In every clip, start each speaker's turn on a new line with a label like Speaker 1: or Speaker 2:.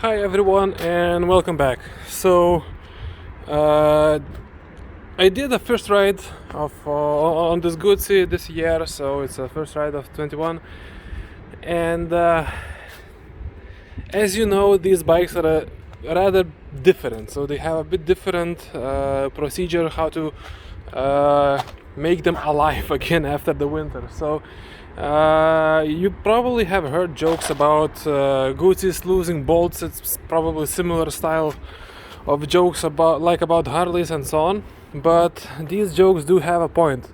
Speaker 1: Hi everyone and welcome back. I did the first ride of on this Guzzi this year, so it's the first ride of 21. And as you know, these bikes are rather different, so they have a bit different procedure how to make them alive again after the winter. You probably have heard jokes about Guzzis losing bolts. It's probably similar style of jokes about Harleys and so on, but these jokes do have a point.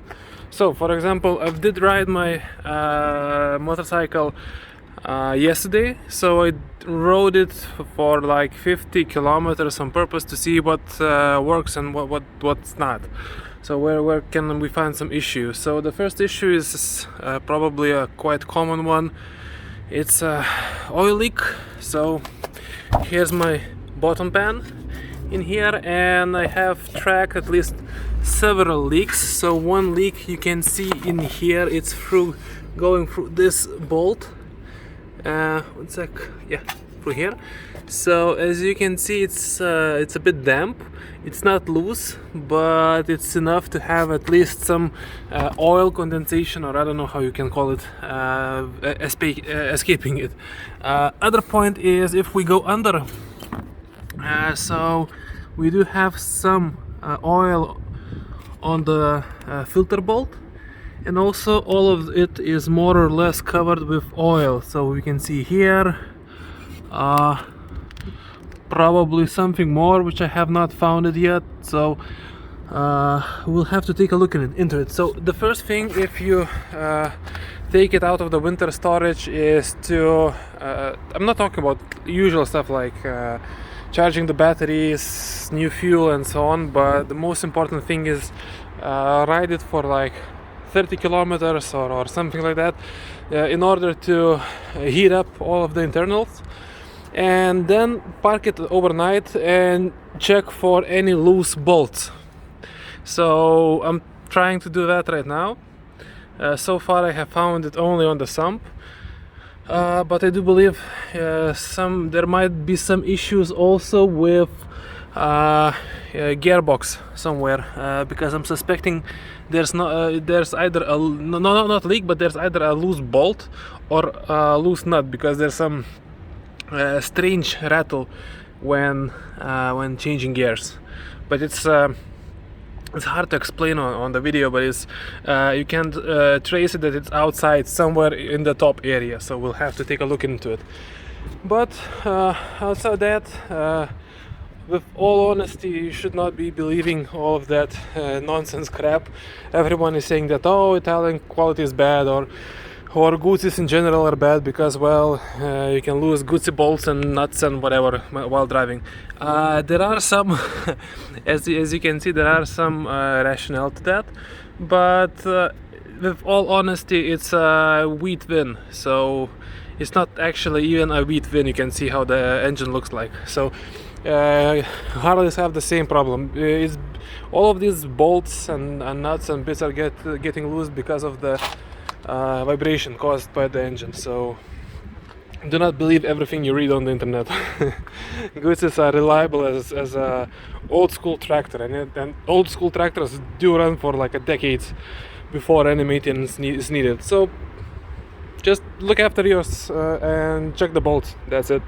Speaker 1: So for example, I did ride my motorcycle yesterday, so I rode it for like 50 kilometers on purpose to see what works and what's not. So where can we find some issues? So the first issue is probably a quite common one. It's a oil leak. So here's my bottom pan in here, and I have tracked at least several leaks. So one leak you can see in here, it's going through this bolt. One sec, yeah, through here. So as you can see, it's a bit damp. It's not loose, but it's enough to have at least some oil condensation, or I don't know how you can call it, escaping it. Other point is if we go under, so we do have some oil on the filter bolt, and also all of it is more or less covered with oil. So we can see here probably something more which I have not found it yet, so we'll have to take a look into it. So the first thing, if you take it out of the winter storage, is to I'm not talking about usual stuff like charging the batteries, new fuel and so on, but the most important thing is ride it for like 30 kilometers or something like that in order to heat up all of the internals, and then park it overnight and check for any loose bolts. So I'm trying to do that right now. So far I have found it only on the sump, but I do believe there might be some issues also with gearbox somewhere, because I'm suspecting there's either a not leak, but there's either a loose bolt or a loose nut, because there's some strange rattle when changing gears. But it's hard to explain on the video, but it's you can trace it that it's outside somewhere in the top area, so we'll have to take a look into it. But outside that, with all honesty, you should not be believing all of that nonsense crap. Everyone is saying that, oh, Italian quality is bad, or Guzzis in general are bad because, well, you can lose Guzzi bolts and nuts and whatever while driving. There are some, as you can see, there are some rationale to that, but with all honesty, it's a wheat win. So it's not actually even a wheat win. You can see how the engine looks like. So Harleys have the same problem. All of these bolts and nuts and bits are getting loose because of the vibration caused by the engine. So do not believe everything you read on the internet. Guzzis are reliable as a old school tractor, and old school tractors do run for like a decade before any maintenance is needed. So just look after yours and check the bolts. That's it.